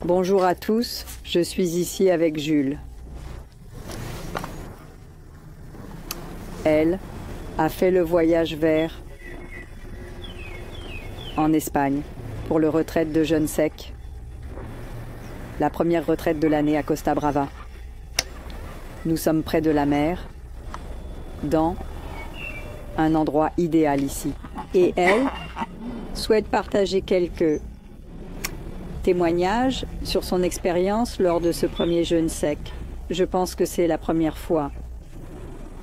Bonjour à tous, je suis ici avec Jules. Elle a fait le voyage vers en Espagne pour le retraite de Jeûne Sec, la première retraite de l'année à Costa Brava. Nous sommes près de la mer, dans un endroit idéal ici. Et elle souhaite partager quelques témoignages sur son expérience lors de ce premier jeûne sec. Je pense que c'est la première fois.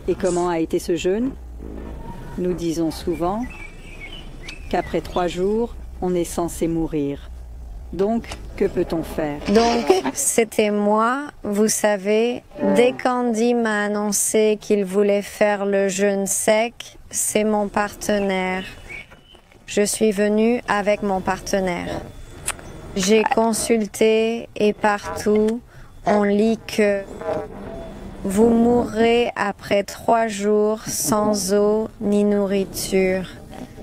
Et comment a été ce jeûne? Nous disons souvent qu'après 3 jours, on est censé mourir. Donc, que peut-on faire? Donc, c'était moi. Vous savez, dès qu'Andy m'a annoncé qu'il voulait faire le jeûne sec, c'est mon partenaire. Je suis venue avec mon partenaire. J'ai consulté et partout, on lit que vous mourrez après 3 jours sans eau ni nourriture.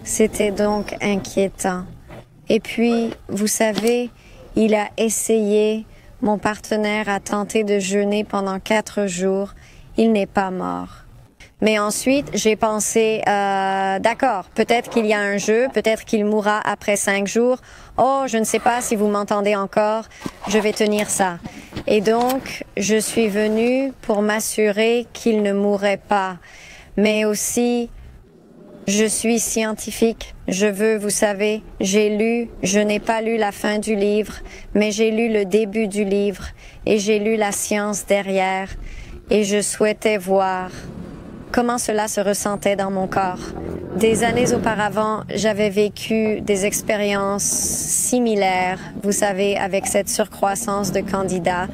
C'était donc inquiétant. Et puis, vous savez, il a essayé, mon partenaire a tenté de jeûner pendant 4 jours. Il n'est pas mort. Mais ensuite, j'ai pensé, d'accord, peut-être qu'il y a un jeu, peut-être qu'il mourra après 5 jours. Oh, je ne sais pas si vous m'entendez encore, je vais tenir ça. Et donc, je suis venue pour m'assurer qu'il ne mourrait pas. Mais aussi, je suis scientifique. Je veux, vous savez, je n'ai pas lu la fin du livre, mais j'ai lu le début du livre et j'ai lu la science derrière. Et je souhaitais voir comment cela se ressentait dans mon corps. Des années auparavant, j'avais vécu des expériences similaires, vous savez, avec cette surcroissance de candidats.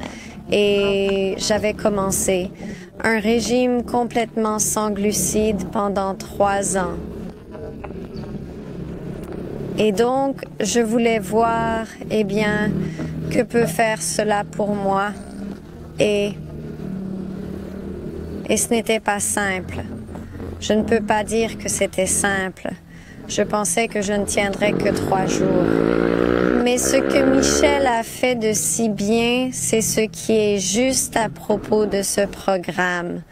Et j'avais commencé un régime complètement sans glucides pendant 3 ans. Et donc, je voulais voir, eh bien, que peut faire cela pour moi. Et ce n'était pas simple. Je ne peux pas dire que c'était simple. Je pensais que je ne tiendrais que 3 jours. Mais ce que Michel a fait de si bien, c'est ce qui est juste à propos de ce programme.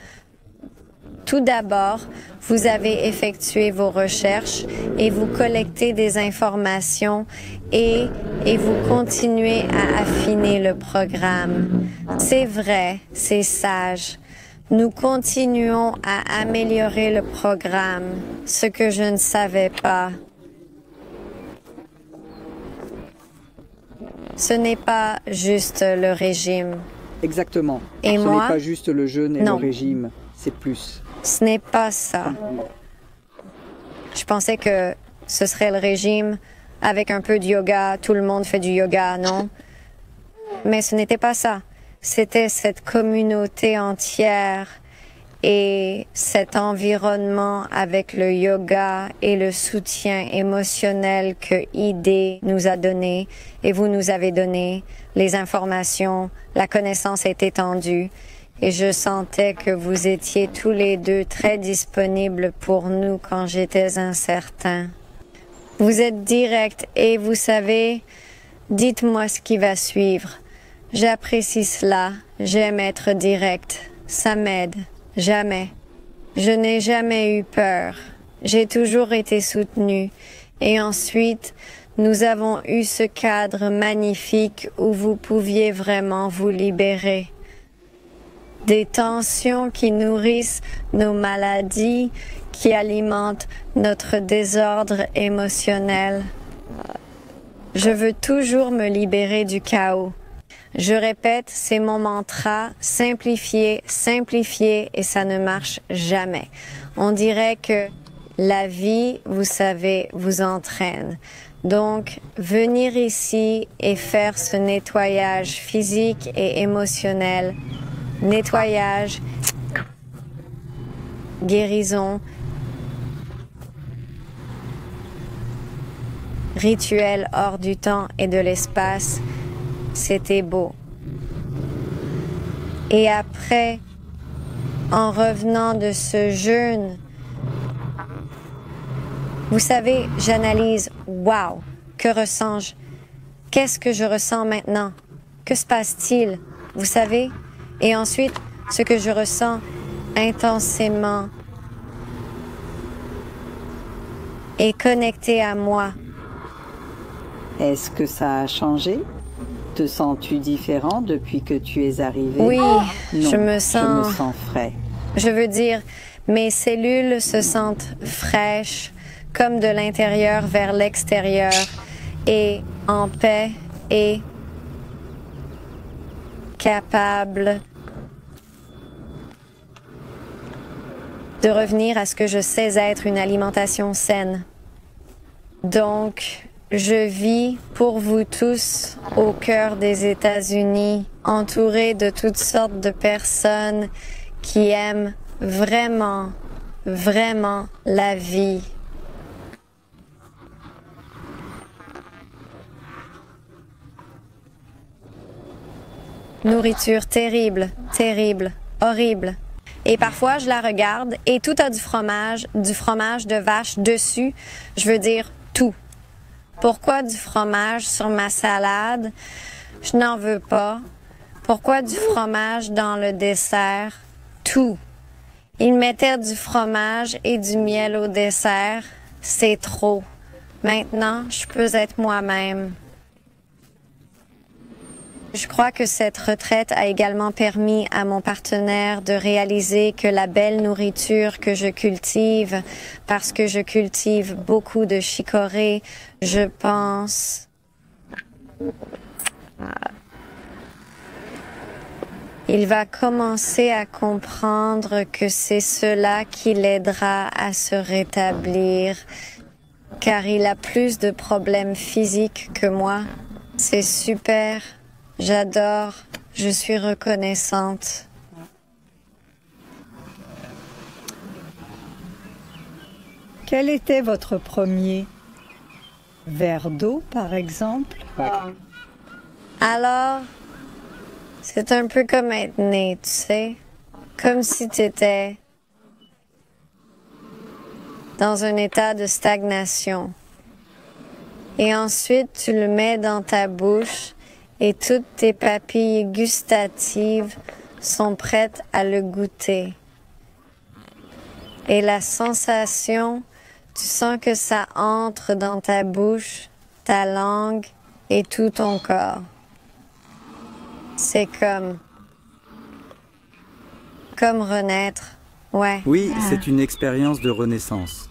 Tout d'abord, vous avez effectué vos recherches et vous collectez des informations et vous continuez à affiner le programme. C'est vrai, c'est sage. Nous continuons à améliorer le programme, ce que je ne savais pas. Ce n'est pas juste le régime. Exactement. Et ce moi, n'est pas juste le jeûne et non. le régime, c'est plus. Ce n'est pas ça. Je pensais que ce serait le régime avec un peu de yoga, tout le monde fait du yoga, non? Mais ce n'était pas ça. C'était cette communauté entière et cet environnement avec le yoga et le soutien émotionnel que ID nous a donné et vous nous avez donné, les informations, la connaissance est étendue et je sentais que vous étiez tous les deux très disponibles pour nous quand j'étais incertain. Vous êtes direct et vous savez, dites-moi ce qui va suivre. J'apprécie cela, j'aime être direct, ça m'aide, jamais. Je n'ai jamais eu peur, j'ai toujours été soutenue. Et ensuite, nous avons eu ce cadre magnifique où vous pouviez vraiment vous libérer. Des tensions qui nourrissent nos maladies, qui alimentent notre désordre émotionnel. Je veux toujours me libérer du chaos. Je répète, c'est mon mantra, simplifier, simplifier, et ça ne marche jamais. On dirait que la vie, vous savez, vous entraîne. Donc, venir ici et faire ce nettoyage physique et émotionnel, nettoyage, guérison, rituel hors du temps et de l'espace, c'était beau. Et après, en revenant de ce jeûne, vous savez, j'analyse, wow, que ressens-je? Qu'est-ce que je ressens maintenant? que se passe-t-il, vous savez? Et ensuite, ce que je ressens intensément est connecté à moi. Est-ce que ça a changé? Te sens-tu différent depuis que tu es arrivé? Oui, Non, je me sens frais. Je veux dire, mes cellules se sentent fraîches, comme de l'intérieur vers l'extérieur, et en paix et capables de revenir à ce que je sais être une alimentation saine. Donc, je vis pour vous tous au cœur des États-Unis, entourée de toutes sortes de personnes qui aiment vraiment, vraiment la vie. Nourriture terrible, terrible, horrible. Et parfois, je la regarde et tout a du fromage de vache dessus. Je veux dire tout. Pourquoi du fromage sur ma salade? Je n'en veux pas. Pourquoi du fromage dans le dessert? Tout. Ils mettaient du fromage et du miel au dessert. C'est trop. Maintenant, je peux être moi-même. Je crois que cette retraite a également permis à mon partenaire de réaliser que la belle nourriture que je cultive, parce que je cultive beaucoup de chicorée, je pense... Il va commencer à comprendre que c'est cela qui l'aidera à se rétablir, car il a plus de problèmes physiques que moi. C'est super. J'adore, je suis reconnaissante. Quel était votre premier verre d'eau, par exemple? Alors, c'est un peu comme être né, tu sais, comme si tu étais dans un état de stagnation. Et ensuite, tu le mets dans ta bouche et toutes tes papilles gustatives sont prêtes à le goûter. Et la sensation, tu sens que ça entre dans ta bouche, ta langue et tout ton corps. C'est comme renaître, ouais. Oui, c'est une expérience de renaissance.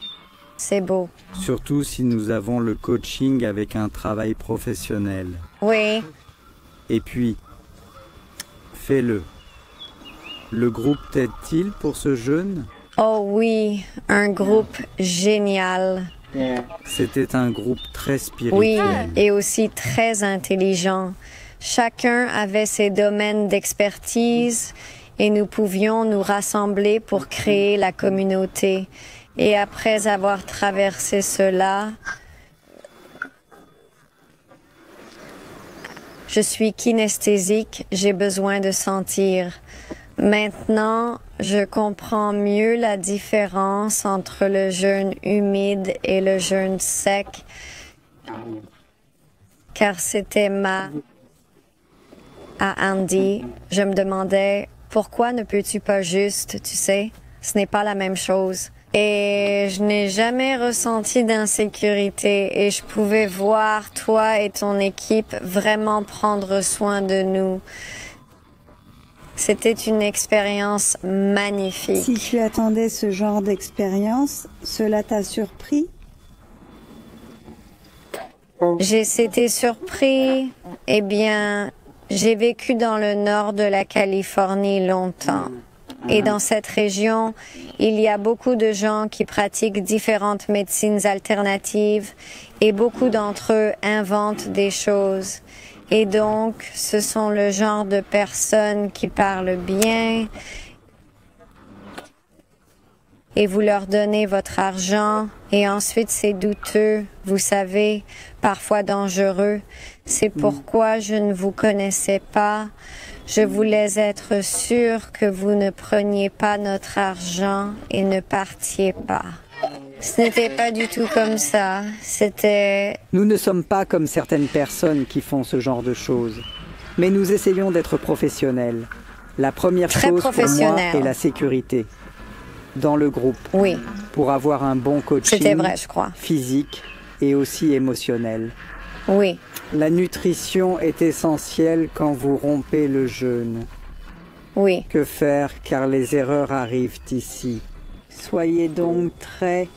C'est beau. Surtout si nous avons le coaching avec un travail professionnel. Oui. Et puis, fais-le. Le groupe t'aide-t-il pour ce jeûne? Oh oui, un groupe génial. C'était un groupe très spirituel. Oui, et aussi très intelligent. Chacun avait ses domaines d'expertise et nous pouvions nous rassembler pour créer la communauté. Et après avoir traversé cela, je suis kinesthésique, j'ai besoin de sentir. Maintenant, je comprends mieux la différence entre le jeûne humide et le jeûne sec, car c'était à Andy. Je me demandais, pourquoi ne peux-tu pas juste, tu sais, ce n'est pas la même chose. Et je n'ai jamais ressenti d'insécurité et je pouvais voir toi et ton équipe vraiment prendre soin de nous. C'était une expérience magnifique. Si tu attendais ce genre d'expérience, cela t'a surpris? C'était surpris. Eh bien, j'ai vécu dans le nord de la Californie longtemps. Et dans cette région, il y a beaucoup de gens qui pratiquent différentes médecines alternatives et beaucoup d'entre eux inventent des choses. Et donc, ce sont le genre de personnes qui parlent bien et vous leur donnez votre argent et ensuite c'est douteux, vous savez, parfois dangereux. C'est pourquoi je ne vous connaissais pas. Je voulais être sûre que vous ne preniez pas notre argent et ne partiez pas. Ce n'était pas du tout comme ça. C'était... Nous ne sommes pas comme certaines personnes qui font ce genre de choses. Mais nous essayons d'être professionnels. La première Très chose pour moi professionnel. est la sécurité. Dans le groupe. Oui, Pour avoir un bon coaching. c'était vrai, je crois. Physique et aussi émotionnel. Oui, La nutrition est essentielle quand vous rompez le jeûne. oui. Que faire car les erreurs arrivent ici? Soyez donc très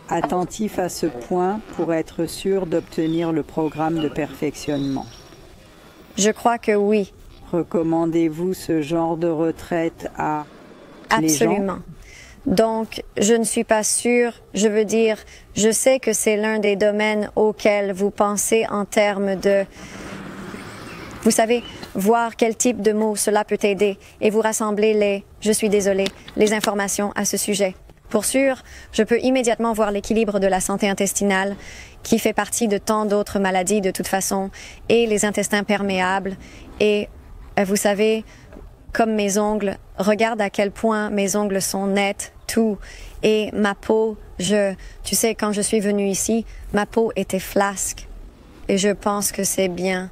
attentif à ce point pour être sûr d'obtenir le programme de perfectionnement. Je crois que oui, Recommandez-vous ce genre de retraite à les gens? absolument. Donc, je ne suis pas sûre. Je veux dire, je sais que c'est l'un des domaines auxquels vous pensez en termes de, vous savez, voir quel type de mots cela peut aider et vous rassembler je suis désolée, les informations à ce sujet. Pour sûr, je peux immédiatement voir l'équilibre de la santé intestinale qui fait partie de tant d'autres maladies de toute façon et les intestins perméables et vous savez, comme mes ongles, regarde à quel point mes ongles sont nets, tout. Et ma peau, tu sais, quand je suis venue ici, ma peau était flasque. Et je pense que c'est bien.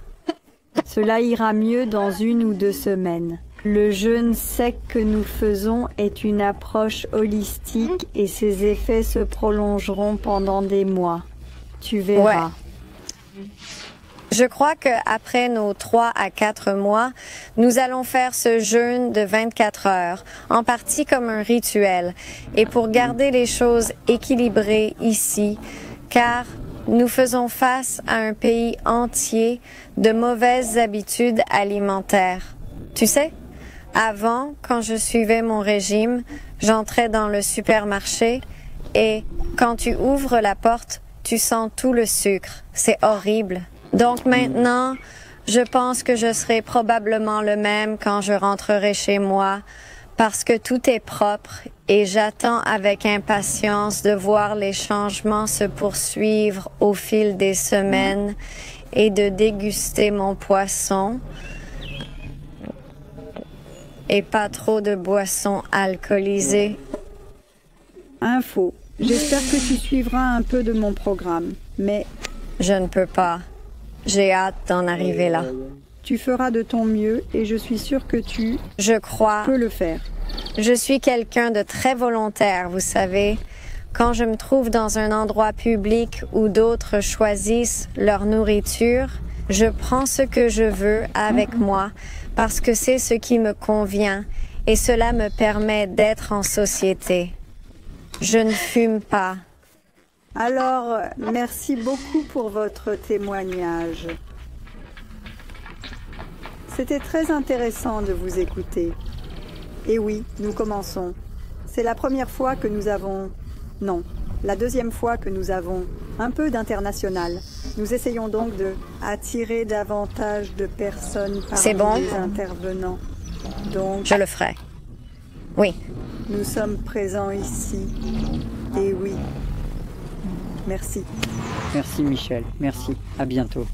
Cela ira mieux dans 1 ou 2 semaines. Le jeûne sec que nous faisons est une approche holistique et ses effets se prolongeront pendant des mois. Tu verras. Je crois qu'après nos 3 à 4 mois, nous allons faire ce jeûne de 24 heures, en partie comme un rituel, et pour garder les choses équilibrées ici, car nous faisons face à un pays entier de mauvaises habitudes alimentaires. Tu sais, avant, quand je suivais mon régime, j'entrais dans le supermarché et quand tu ouvres la porte, tu sens tout le sucre. C'est horrible. Donc maintenant, je pense que je serai probablement le même quand je rentrerai chez moi parce que tout est propre et j'attends avec impatience de voir les changements se poursuivre au fil des semaines et de déguster mon poisson et pas trop de boissons alcoolisées. Info. J'espère que tu suivras un peu de mon programme, mais Je ne peux pas. J'ai hâte d'en arriver là. tu feras de ton mieux et je suis sûre que tu Je crois. peux le faire. Je suis quelqu'un de très volontaire, vous savez. Quand je me trouve dans un endroit public où d'autres choisissent leur nourriture, je prends ce que je veux avec moi parce que c'est ce qui me convient et cela me permet d'être en société. Je ne fume pas. Alors, merci beaucoup pour votre témoignage. C'était très intéressant de vous écouter. Et oui, nous commençons. C'est la première fois que nous avons... Non, la deuxième fois que nous avons un peu d'international. Nous essayons donc de attirer davantage de personnes C'est parmi bon? les intervenants. Donc, Je le ferai. Oui. nous sommes présents ici. Et oui. Merci. Merci Michel, merci. À bientôt.